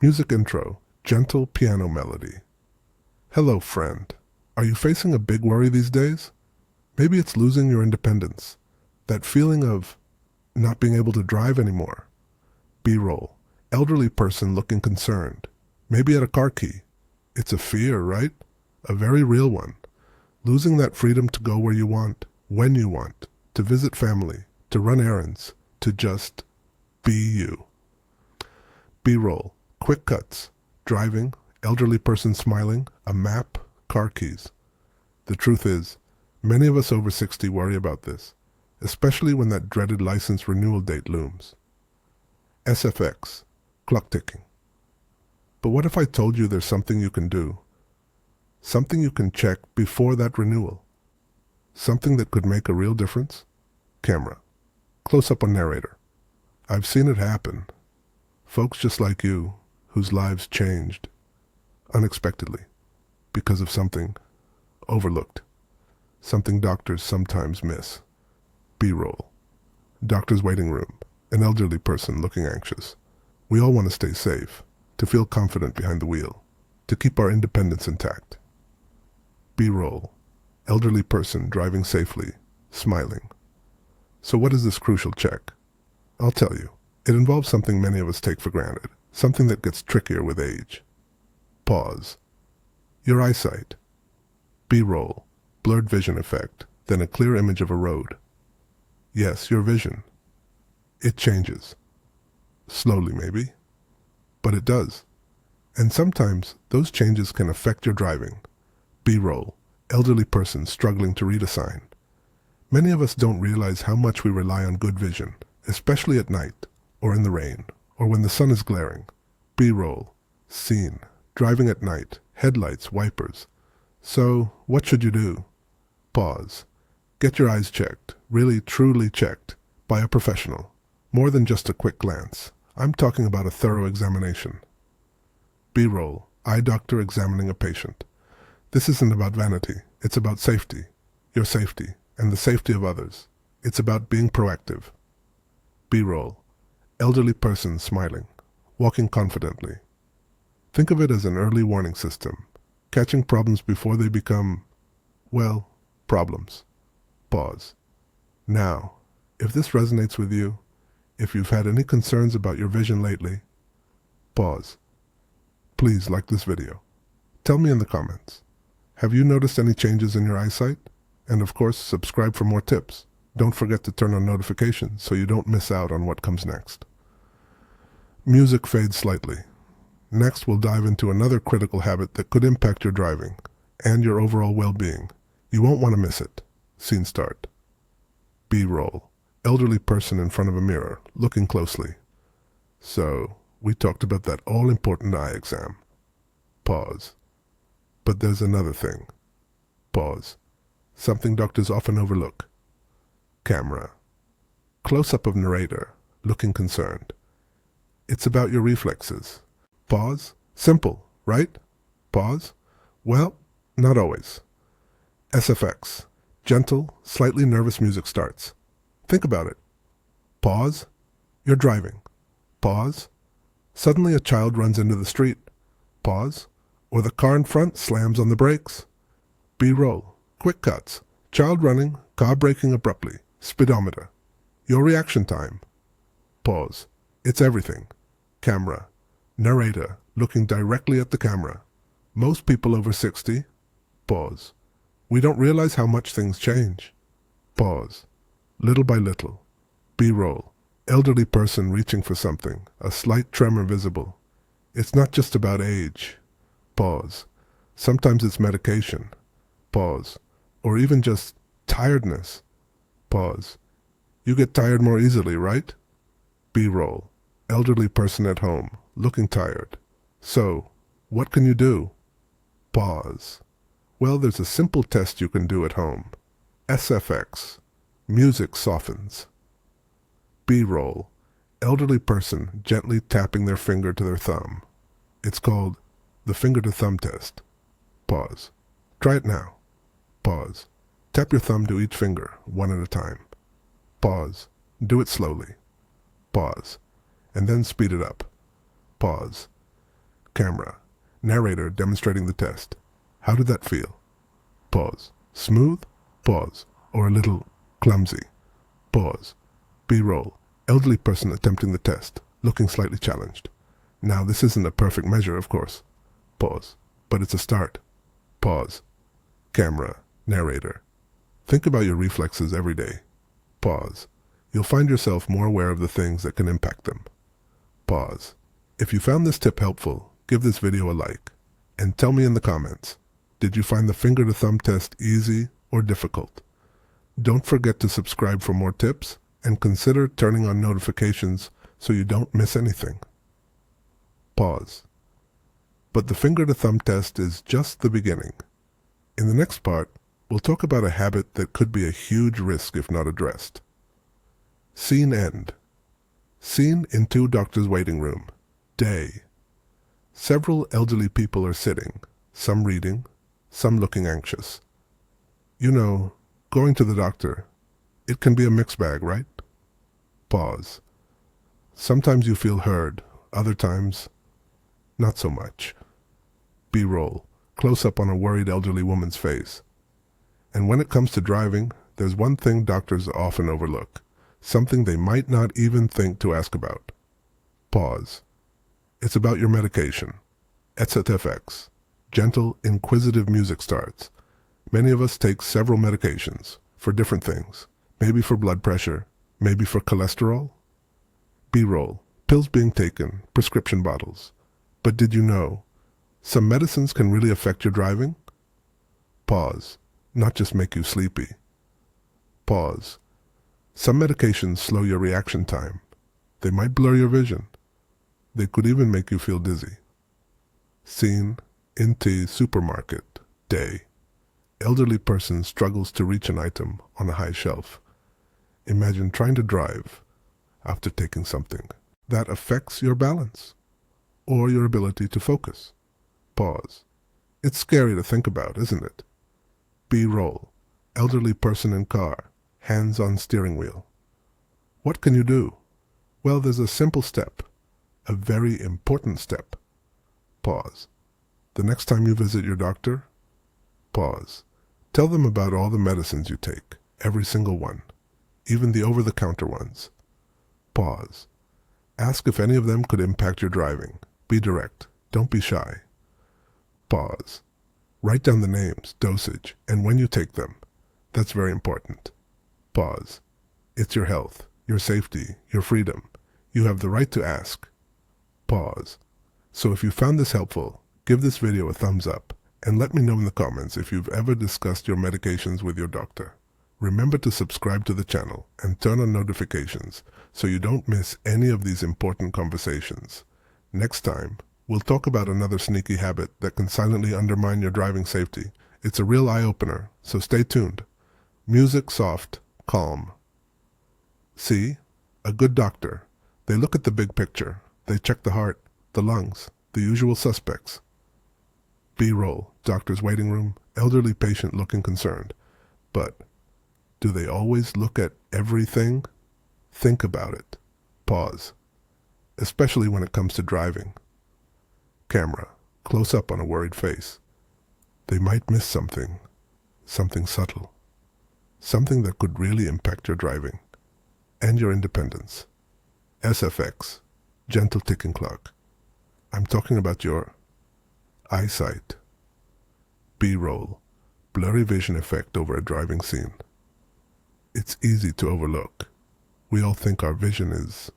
Music intro, gentle piano melody. Hello, friend. Are you facing a big worry these days? Maybe it's losing your independence. That feeling of not being able to drive anymore. B-roll. Elderly person looking concerned. Maybe at a car key. It's a fear, right? A very real one. Losing that freedom to go where you want, when you want, to visit family, to run errands, to just be you. B-roll. Quick cuts. Driving, elderly person smiling, a map, car keys. The truth is, many of us over 60 worry about this, especially when that dreaded license renewal date looms. SFX. Clock ticking. But what if I told you there's something you can do? Something you can check before that renewal? Something that could make a real difference? Camera. Close up on narrator. I've seen it happen. Folks just like you, whose lives changed unexpectedly because of something overlooked, something doctors sometimes miss. B-roll. Doctor's waiting room, an elderly person looking anxious. We all want to stay safe, to feel confident behind the wheel, to keep our independence intact. B-roll. Elderly person driving safely, smiling. So what is this crucial check? I'll tell you. It involves something many of us take for granted, something that gets trickier with age. Pause. Your eyesight. B-roll. Blurred vision effect, then a clear image of a road. Yes, your vision. It changes. Slowly, maybe. But it does. And sometimes those changes can affect your driving. B-roll. Elderly person struggling to read a sign. Many of us don't realize how much we rely on good vision, especially at night, or in the rain, or when the sun is glaring. B-roll. Scene. Driving at night. Headlights, wipers. So, what should you do? Pause. Get your eyes checked, really truly checked, by a professional. More than just a quick glance. I'm talking about a thorough examination. B-roll. Eye doctor examining a patient. This isn't about vanity. It's about safety. Your safety, and the safety of others. It's about being proactive. B-roll. Elderly person smiling, walking confidently. Think of it as an early warning system, catching problems before they become, well, problems. Pause. Now, if this resonates with you, if you've had any concerns about your vision lately, pause. Please like this video. Tell me in the comments. Have you noticed any changes in your eyesight? And of course, subscribe for more tips. Don't forget to turn on notifications so you don't miss out on what comes next. Music fades slightly. Next, we'll dive into another critical habit that could impact your driving and your overall well-being. You won't want to miss it. Scene start. B-roll. Elderly person in front of a mirror, looking closely. So, we talked about that all-important eye exam. Pause. But there's another thing. Pause. Something doctors often overlook. Camera. Close-up of narrator, looking concerned. It's about your reflexes. Pause. Simple, right? Pause. Well, not always. SFX. Gentle, slightly nervous music starts. Think about it. Pause. You're driving. Pause. Suddenly a child runs into the street. Pause. Or the car in front slams on the brakes. B-roll. Quick cuts. Child running, car braking abruptly. Speedometer. Your reaction time. Pause. It's everything. Camera. Narrator, looking directly at the camera. Most people over 60. Pause. We don't realize how much things change. Pause. Little by little. B-roll. Elderly person reaching for something, a slight tremor visible. It's not just about age. Pause. Sometimes it's medication. Pause. Or even just tiredness. Pause. You get tired more easily, right? B-roll. Elderly person at home, looking tired. So, what can you do? Pause. Well, there's a simple test you can do at home. SFX. Music softens. B-roll. Elderly person gently tapping their finger to their thumb. It's called the finger-to-thumb test. Pause. Try it now. Pause. Tap your thumb to each finger, one at a time. Pause. Do it slowly. Pause. And then speed it up. Pause. Camera. Narrator demonstrating the test. How did that feel? Pause. Smooth? Pause. Or a little clumsy? Pause. B-roll. Elderly person attempting the test, looking slightly challenged. Now, this isn't a perfect measure, of course. Pause. But it's a start. Pause. Camera. Narrator. Think about your reflexes every day. Pause. You'll find yourself more aware of the things that can impact them. Pause. If you found this tip helpful, give this video a like. And tell me in the comments, did you find the finger to thumb test easy or difficult? Don't forget to subscribe for more tips and consider turning on notifications so you don't miss anything. Pause. But the finger to thumb test is just the beginning. In the next part, we'll talk about a habit that could be a huge risk if not addressed. Scene end. Scene in 2 doctors' waiting room. Day. Several elderly people are sitting, some reading, some looking anxious. You know, going to the doctor, it can be a mixed bag, right? Pause. Sometimes you feel heard, other times, not so much. B-roll. Close up on a worried elderly woman's face. And when it comes to driving, there's one thing doctors often overlook, something they might not even think to ask about. Pause. It's about your medication. ETCFX. Gentle, inquisitive music starts. Many of us take several medications for different things, maybe for blood pressure, maybe for cholesterol. B-roll. Pills being taken, prescription bottles. But did you know some medicines can really affect your driving? Pause. Not just make you sleepy. Pause. Some medications slow your reaction time. They might blur your vision. They could even make you feel dizzy. Scene in T supermarket. Day. Elderly person struggles to reach an item on a high shelf. Imagine trying to drive after taking something. That affects your balance or your ability to focus. Pause. It's scary to think about, isn't it? B-roll. Elderly person in car, hands on steering wheel. What can you do? Well, there's a simple step, a very important step. Pause. The next time you visit your doctor, pause. Tell them about all the medicines you take, every single one, even the over-the-counter ones. Pause. Ask if any of them could impact your driving. Be direct. Don't be shy. Pause. Write down the names, dosage, and when you take them. That's very important. Pause. It's your health, your safety, your freedom. You have the right to ask. Pause. So if you found this helpful, give this video a thumbs up and let me know in the comments if you've ever discussed your medications with your doctor. Remember to subscribe to the channel and turn on notifications so you don't miss any of these important conversations. Next time, we'll talk about another sneaky habit that can silently undermine your driving safety. It's a real eye-opener, so stay tuned. Music soft, calm. See? A good doctor. They look at the big picture. They check the heart, the lungs, the usual suspects. B-roll, doctor's waiting room, elderly patient looking concerned. But do they always look at everything? Think about it. Pause. Especially when it comes to driving. Camera, close up on a worried face. They might miss something subtle, something that could really impact your driving and your independence. SFX, gentle ticking clock. I'm talking about your eyesight. B-roll, blurry vision effect over a driving scene. It's easy to overlook. We all think our vision is,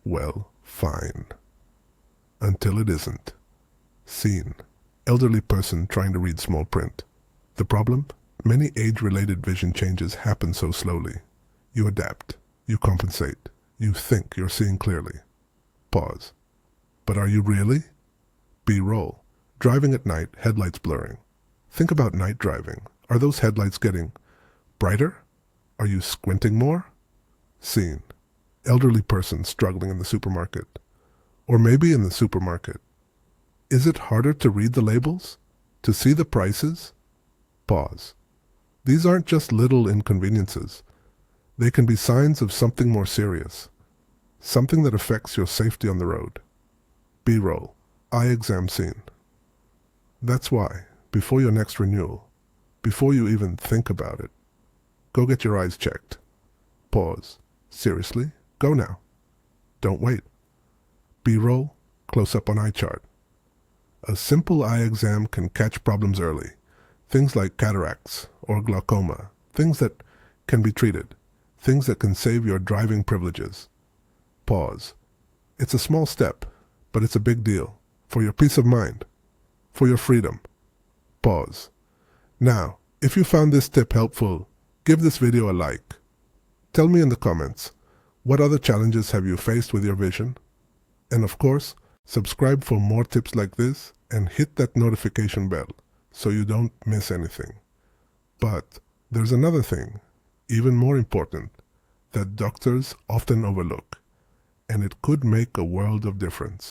well, fine. Until it isn't. Scene. Elderly person trying to read small print. The problem? Many age-related vision changes happen so slowly. You adapt. You compensate. You think you're seeing clearly. Pause. But are you really? B-roll. Driving at night, headlights blurring. Think about night driving. Are those headlights getting brighter? Are you squinting more? Scene. Elderly person struggling in the supermarket. Or maybe in the supermarket. Is it harder to read the labels? To see the prices? Pause. These aren't just little inconveniences. They can be signs of something more serious. Something that affects your safety on the road. B-roll. eye exam scene. That's why, before your next renewal, before you even think about it, go get your eyes checked. Pause. Seriously? Go now. Don't wait. B-roll, close up on eye chart. A simple eye exam can catch problems early. Things like cataracts or glaucoma. Things that can be treated. Things that can save your driving privileges. Pause. It's a small step, but it's a big deal. For your peace of mind. For your freedom. Pause. Now, if you found this tip helpful, give this video a like. Tell me in the comments, what other challenges have you faced with your vision? And of course, subscribe for more tips like this and hit that notification bell so you don't miss anything. But there's another thing, even more important, that doctors often overlook, and it could make a world of difference.